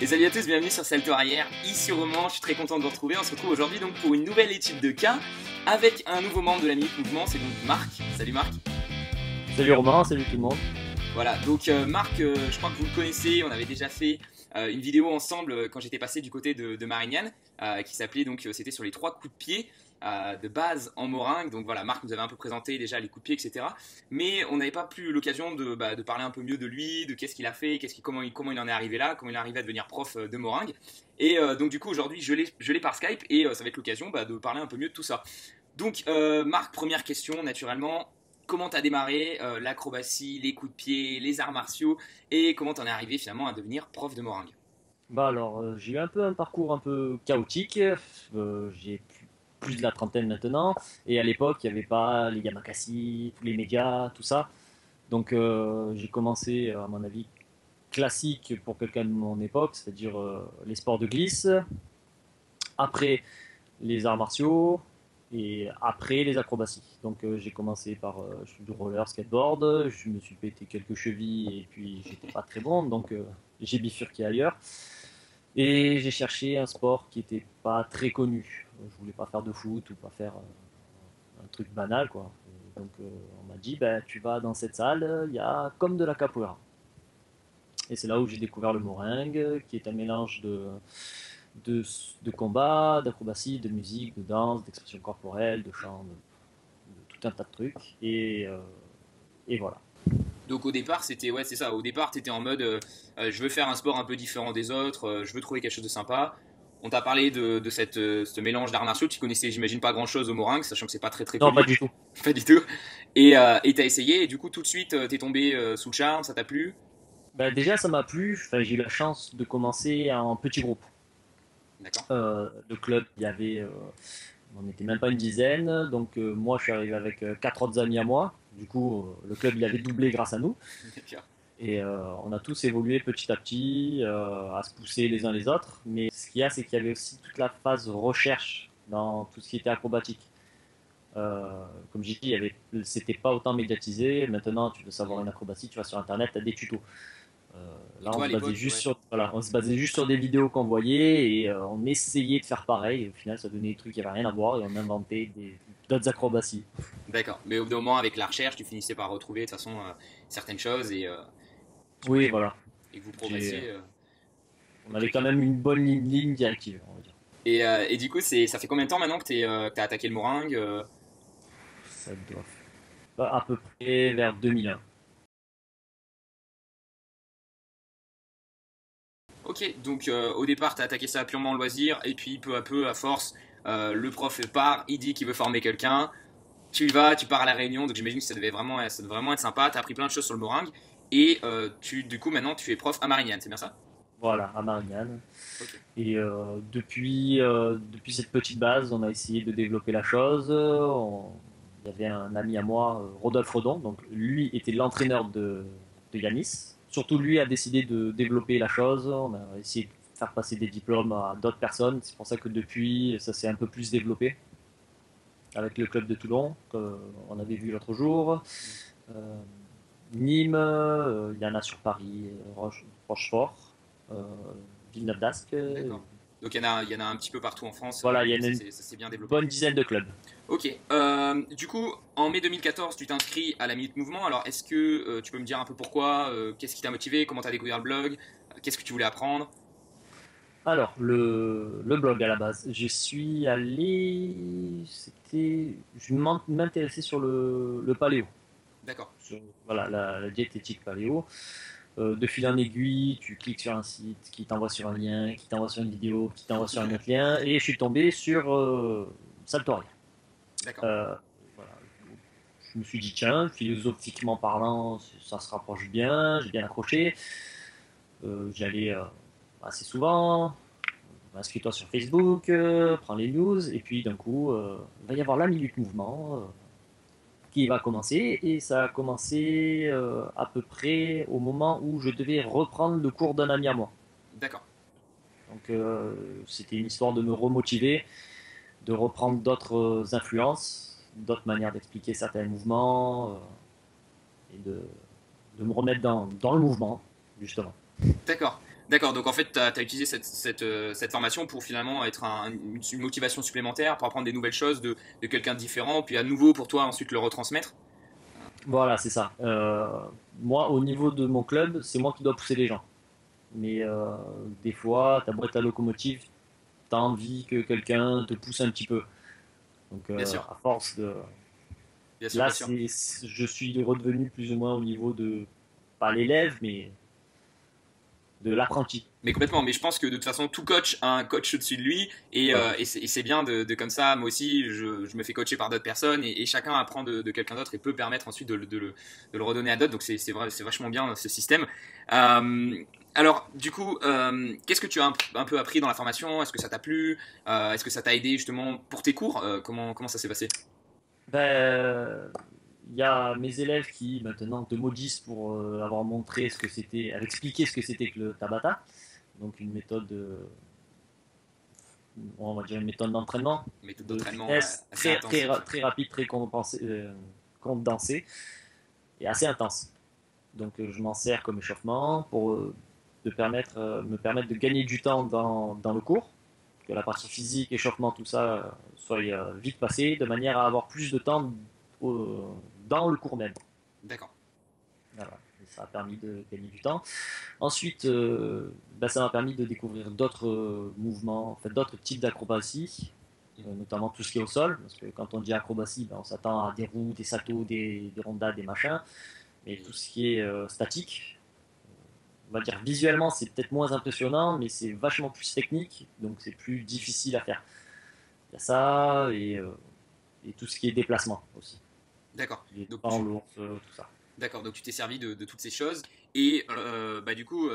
Et salut à tous, bienvenue sur Salto Arrière, ici Roman, je suis très content de vous retrouver. On se retrouve aujourd'hui donc pour une nouvelle étude de cas avec un nouveau membre de la Minute Mouvement, c'est donc Marc. Salut Marc. Salut Romain, salut tout le monde. Voilà, donc Marc, je crois que vous le connaissez, on avait déjà fait une vidéo ensemble quand j'étais passé du côté de Marignane, qui s'appelait donc, c'était sur les 3 coups de pied de base en Moringue. Donc voilà, Marc nous avait un peu présenté déjà les coups de pied, etc. Mais on n'avait pas plus l'occasion de parler un peu mieux de lui, de qu'est-ce qu'il a fait, comment il en est arrivé là, comment il est arrivé à devenir prof de Moringue. Et donc du coup aujourd'hui je l'ai par Skype et ça va être l'occasion de parler un peu mieux de tout ça. Donc Marc, première question naturellement. Comment t'as démarré l'acrobatie, les coups de pied, les arts martiaux et comment t'en es arrivé finalement à devenir prof de Moringue? J'ai eu un peu un parcours un peu chaotique. J'ai plus de la trentaine maintenant. Et à l'époque, il n'y avait pas les Yamakasi, tous les médias, tout ça. Donc j'ai commencé, à mon avis, classique pour quelqu'un de mon époque, c'est-à-dire les sports de glisse. Après, les arts martiaux. Et après, les acrobaties. Donc j'ai commencé par du roller, skateboard. Je me suis pété quelques chevilles et puis j'étais pas très bon. Donc j'ai bifurqué ailleurs. Et j'ai cherché un sport qui n'était pas très connu. Je voulais pas faire de foot ou pas faire un truc banal, quoi. Et donc on m'a dit, ben, tu vas dans cette salle, il y a comme de la capoeira. Et c'est là où j'ai découvert le moringue, qui est un mélange de, de combat, d'acrobatie, de musique, de danse, d'expression corporelle, de chant, de tout un tas de trucs. Et voilà. Donc au départ c'était ouais c'est ça, au départ t'étais en mode je veux faire un sport un peu différent des autres, je veux trouver quelque chose de sympa. On t'a parlé de ce mélange d'arts martiaux, tu connaissais j'imagine pas grand chose au Moringue, sachant que c'est pas très très Non, pas connu, du tout. pas du tout. Et t'as essayé et du coup tout de suite t'es tombé sous le charme, ça t'a plu? Ben, déjà, ça m'a plu. Enfin, j'ai eu la chance de commencer en petit groupe. D'accord. Le club, il y avait, on n'était même pas une dizaine, donc moi je suis arrivé avec 4 autres amis à moi. Du coup, le club il avait doublé grâce à nous. D'accord. Et on a tous évolué petit à petit, à se pousser les uns les autres. Mais ce qu'il y a, c'est qu'il y avait aussi toute la phase recherche dans tout ce qui était acrobatique. Comme j'ai dit, c'était pas autant médiatisé. Maintenant, tu veux savoir une acrobatie, tu vas sur Internet, tu as des tutos. Et Là, on toi à se basait l'époque, juste ouais. sur, voilà, on se basait juste sur des vidéos qu'on voyait et on essayait de faire pareil. Et au final, ça donnait des trucs qui n'avaient rien à voir et on inventait d'autres acrobaties. D'accord. Mais au bout d'un moment avec la recherche tu finissais par retrouver de toute façon certaines choses tu, Oui, et, voilà. et que vous J'ai, progressiez. on Ok. avait quand même une bonne ligne directive, on va dire. Et du coup ça fait combien de temps maintenant que t'as attaqué le Moringue Ça doit faire à peu près vers 2001. Ok, donc au départ, t'as attaqué ça purement en loisir, et puis peu à peu, à force, le prof part, il dit qu'il veut former quelqu'un, tu y vas, tu pars à la réunion, donc j'imagine que ça devait vraiment être sympa, t'as appris plein de choses sur le Moringue, et du coup maintenant tu es prof à Marignane, c'est bien ça? Voilà, à Marignane. Ok, Et depuis cette petite base, on a essayé de développer la chose. Il y avait un ami à moi, Rodolphe Rodon, donc lui était l'entraîneur de Yanis. Surtout lui a décidé de développer la chose. On a essayé de faire passer des diplômes à d'autres personnes. C'est pour ça que depuis, ça s'est un peu plus développé avec le club de Toulon, qu'on avait vu l'autre jour. Euh, Nîmes, il y en a sur Paris, Rochefort, euh, Villeneuve d'Ascq. d'accord. Donc il y en a un petit peu partout en France, Voilà, il y en a une ça s'est bien développé. bonne dizaine de clubs. Ok, du coup, en mai 2014, tu t'inscris à la Minute Mouvement, alors est-ce que tu peux me dire un peu pourquoi, qu'est-ce qui t'a motivé, comment t'as découvert le blog, qu'est-ce que tu voulais apprendre? Alors, le blog à la base, je suis allé. Je m'intéressais sur le paléo, D'accord, sur voilà, la diététique paléo. De fil en aiguille, tu cliques sur un site qui t'envoie sur un lien, qui t'envoie sur une vidéo, qui t'envoie sur un autre lien, et je suis tombé sur Saltoria. d'accord. Euh, voilà. Je me suis dit, tiens, philosophiquement parlant, ça se rapproche bien, j'ai bien accroché. J'allais assez souvent, inscris-toi sur Facebook, prends les news, et puis d'un coup, il va y avoir la Minute Mouvement qui va commencer, et ça a commencé à peu près au moment où je devais reprendre le cours d'un ami à moi. D'accord. Donc c'était une histoire de me remotiver, de reprendre d'autres influences, d'autres manières d'expliquer certains mouvements, et de me remettre dans le mouvement, justement. D'accord. D'accord, donc en fait, tu as utilisé cette formation pour finalement être une motivation supplémentaire, pour apprendre des nouvelles choses de quelqu'un de différent, puis à nouveau pour toi ensuite le retransmettre. Voilà, c'est ça. Moi, au niveau de mon club, c'est moi qui dois pousser les gens. Mais des fois, ta boîte à locomotive, tu as envie que quelqu'un te pousse un petit peu. Donc, Bien sûr, à force de. bien sûr, Là, bien sûr. je suis redevenu plus ou moins au niveau de. Pas l'élève, mais de l'apprenti. Mais complètement, mais je pense que de toute façon, tout coach a un coach au-dessus de lui, Ouais. et c'est bien de comme ça, moi aussi, je me fais coacher par d'autres personnes, et chacun apprend de quelqu'un d'autre et peut permettre ensuite de le redonner à d'autres, donc c'est vachement bien ce système. Euh, alors, du coup, qu'est-ce que tu as un peu appris dans la formation? Est-ce que ça t'a plu? Est-ce que ça t'a aidé justement pour tes cours? Comment ça s'est passé? Ben, il y a mes élèves qui maintenant te maudissent pour avoir montré ce que c'était, avoir expliqué ce que c'était que le Tabata. Donc une méthode, on va dire une méthode d'entraînement, Méthode de d'entraînement fitness assez intense. très rapide, très condensé et assez intense. Donc je m'en sers comme échauffement pour me permettre de gagner du temps dans le cours, que la partie physique, échauffement, tout ça soit vite passé, de manière à avoir plus de temps dans le cours même. D'accord. Voilà. Et ça a permis de gagner du temps. Ensuite, ça m'a permis de découvrir d'autres mouvements, en fait, d'autres types d'acrobatie, notamment tout ce qui est au sol, parce que quand on dit acrobatie, on s'attend à des roues, des saltos, des rondades, des machins, mais tout ce qui est statique, on va dire visuellement, c'est peut-être moins impressionnant, mais c'est vachement plus technique, donc c'est plus difficile à faire. Il y a ça et tout ce qui est déplacement aussi. D'accord. Les Donc temps, l'ours, tout ça. D'accord, donc tu t'es servi de toutes ces choses et bah, du coup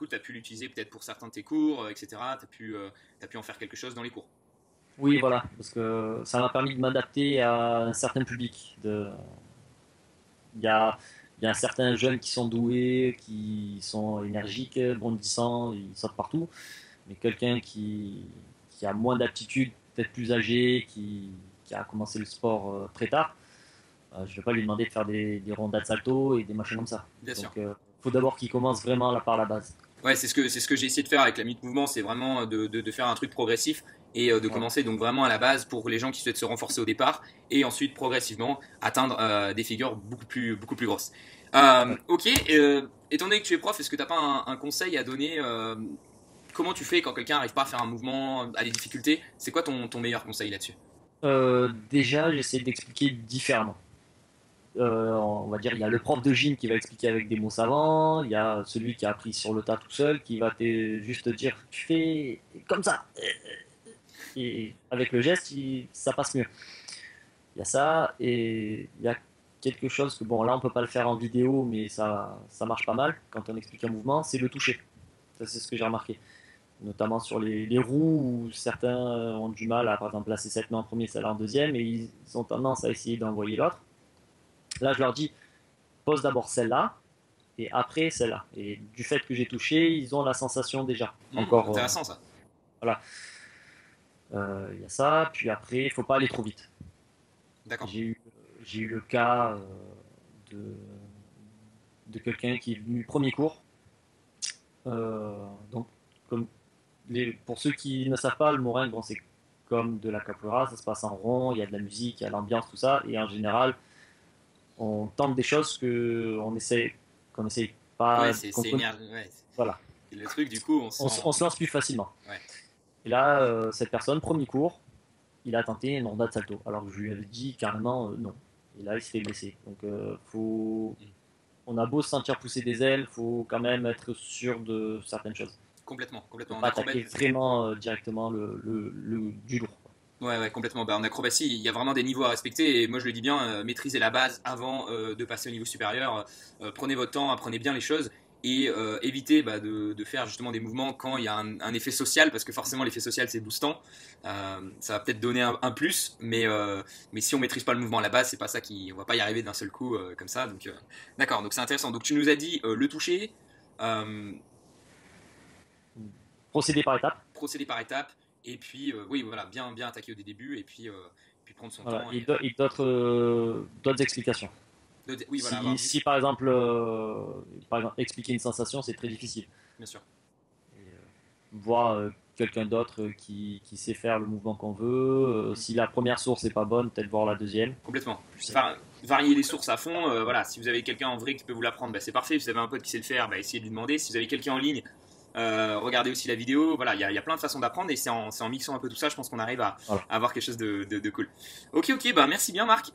tu as pu l'utiliser peut-être pour certains de tes cours, etc. T'as pu en faire quelque chose dans les cours. Oui, voilà, parce que ça m'a permis de m'adapter à un certain public. Il y a, il y a certains jeunes qui sont doués, qui sont énergiques, bondissants, ils sortent partout. Mais quelqu'un qui a moins d'aptitude, peut-être plus âgé, qui a commencé le sport très tard, je ne vais pas lui demander de faire des rondades salto et des machins comme ça. Bien sûr. Donc, il faut d'abord qu'il commence vraiment là par la base. Ouais, c'est ce que j'ai essayé de faire avec la minute mouvement, c'est vraiment de faire un truc progressif et de Voilà. commencer donc vraiment à la base pour les gens qui souhaitent se renforcer au départ et ensuite progressivement atteindre des figures beaucoup plus grosses. Ouais. Ok, étant donné que tu es prof, est-ce que tu n'as pas un conseil à donner comment tu fais quand quelqu'un n'arrive pas à faire un mouvement, a des difficultés? C'est quoi ton meilleur conseil là-dessus? Déjà, j'essaie d'expliquer différemment. On va dire, il y a le prof de gym qui va expliquer avec des mots savants, il y a celui qui a appris sur le tas tout seul qui va juste te dire tu fais comme ça. Et avec le geste, ça passe mieux. Il y a ça, et il y a quelque chose que, bon, là on peut pas le faire en vidéo, mais ça marche pas mal quand on explique un mouvement, c'est le toucher. Ça, c'est ce que j'ai remarqué. Notamment sur les roues où certains ont du mal à, par exemple, placer cette main en premier, celle en deuxième, et ils ont tendance à essayer d'envoyer l'autre. Là, je leur dis, pose d'abord celle-là, et après celle-là. Et du fait que j'ai touché, ils ont la sensation déjà. Encore, Intéressant ça. voilà. Il y a ça, puis après, il faut pas aller trop vite. D'accord. J'ai eu, j'ai eu le cas de, de quelqu'un qui est venu premier cours. Donc, comme pour ceux qui ne savent pas, le morin, bon, c'est comme de la capoeira, ça se passe en rond, il y a de la musique, il y a l'ambiance, tout ça, et en général, on tente des choses qu'on essaie Ouais, pas, c'est énergie. Ouais, voilà, c'est le truc, du coup, on se on sent. se lance plus facilement. Ouais. Et là, cette personne, premier cours, il a tenté une rondade salto, alors que je lui avais dit carrément non. Et là, il s'est fait blesser. Donc, on a beau se sentir pousser des ailes, faut quand même être sûr de certaines choses. Complètement, Ne complètement. En pas acrobat. attaquer vraiment directement du lourd. Ouais, ouais, complètement. Bah, en acrobatie, il y a vraiment des niveaux à respecter. Et moi, je le dis bien, maîtrisez la base avant de passer au niveau supérieur. Prenez votre temps, apprenez bien les choses et évitez bah, de faire justement des mouvements quand il y a un effet social, parce que forcément, l'effet social, c'est boostant. Ça va peut-être donner un plus, mais si on maîtrise pas le mouvement à la base, c'est pas ça qui, on va pas y arriver d'un seul coup comme ça. Donc, d'accord. Donc, c'est intéressant. Donc, tu nous as dit le toucher, euh, Procéder par étapes. procéder par étapes. Et puis, oui, voilà, bien attaquer au début et puis prendre son Voilà. temps. Et d'autres explications. Oui, voilà, avoir Si par exemple, expliquer une sensation, c'est très difficile. bien sûr. voir quelqu'un d'autre qui sait faire le mouvement qu'on veut. Si la première source n'est pas bonne, peut-être voir la deuxième. Complètement. Enfin, varier les sources à fond. Voilà, si vous avez quelqu'un en vrai qui peut vous l'apprendre, bah, c'est parfait. Si vous avez un pote qui sait le faire, bah, essayez de lui demander. Si vous avez quelqu'un en ligne, regardez aussi la vidéo. Voilà, il y a plein de façons d'apprendre et c'est en mixant un peu tout ça, je pense qu'on arrive à Voilà. avoir quelque chose de cool. Ok, bah merci bien Marc.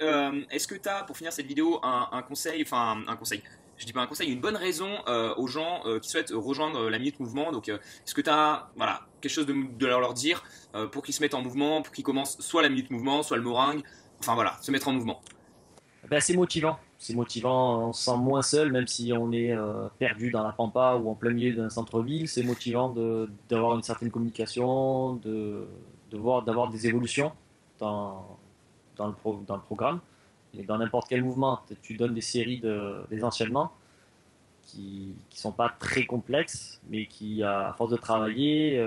Est-ce que tu as, pour finir cette vidéo, un conseil, enfin un conseil, je dis pas un conseil, une bonne raison aux gens qui souhaitent rejoindre la Minute Mouvement. Donc, est-ce que tu as voilà, quelque chose de leur dire pour qu'ils se mettent en mouvement, pour qu'ils commencent soit la Minute Mouvement, soit le meringue, enfin voilà, se mettre en mouvement. Ben, c'est motivant. C'est motivant, on se sent moins seul, même si on est perdu dans la pampa ou en plein milieu d'un centre-ville. C'est motivant d'avoir une certaine communication, d'avoir des évolutions dans le programme. Et dans n'importe quel mouvement, tu donnes des séries des enchaînements qui sont pas très complexes, mais qui, à force de travailler,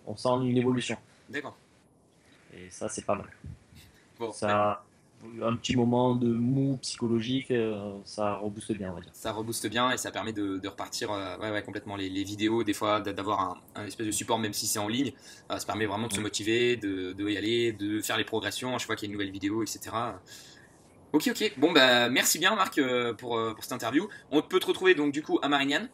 on sent une évolution. D'accord. Et ça, c'est pas mal. Bon, Ça, un petit moment de mou psychologique, ça rebooste bien, on va dire. ça rebooste bien et ça permet de repartir ouais, complètement les vidéos, des fois d'avoir un espèce de support même si c'est en ligne, ça permet vraiment de se motiver, de y aller, de faire les progressions à chaque fois qu'il y a une nouvelle vidéo, etc. Ok, bon bah merci bien Marc pour cette interview. On peut te retrouver donc du coup à Marignane.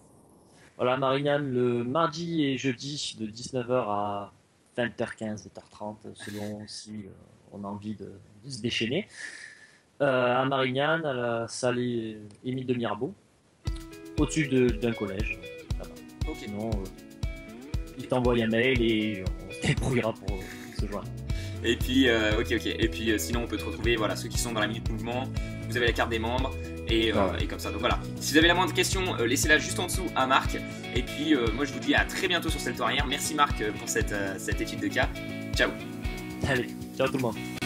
Voilà, Marignane, le mardi et jeudi de 19h à 20h15, 20h30, selon si on a envie de se déchaîner. À Marignane, à la salle Émile de Mirabeau, au-dessus d'un collège. Là-bas. Ok. Sinon, il t'envoie un mail et on se débrouillera pour se joindre. Et puis, ok. Et puis, sinon, on peut te retrouver, voilà, ceux qui sont dans la Minute Mouvement. Vous avez la carte des membres et comme ça. Donc voilà. Si vous avez la moindre question, laissez-la juste en dessous à Marc. Et puis, moi, je vous dis à très bientôt sur Salto Arrière. Merci Marc pour cette étude de cas. Ciao. Allez, ciao tout le monde.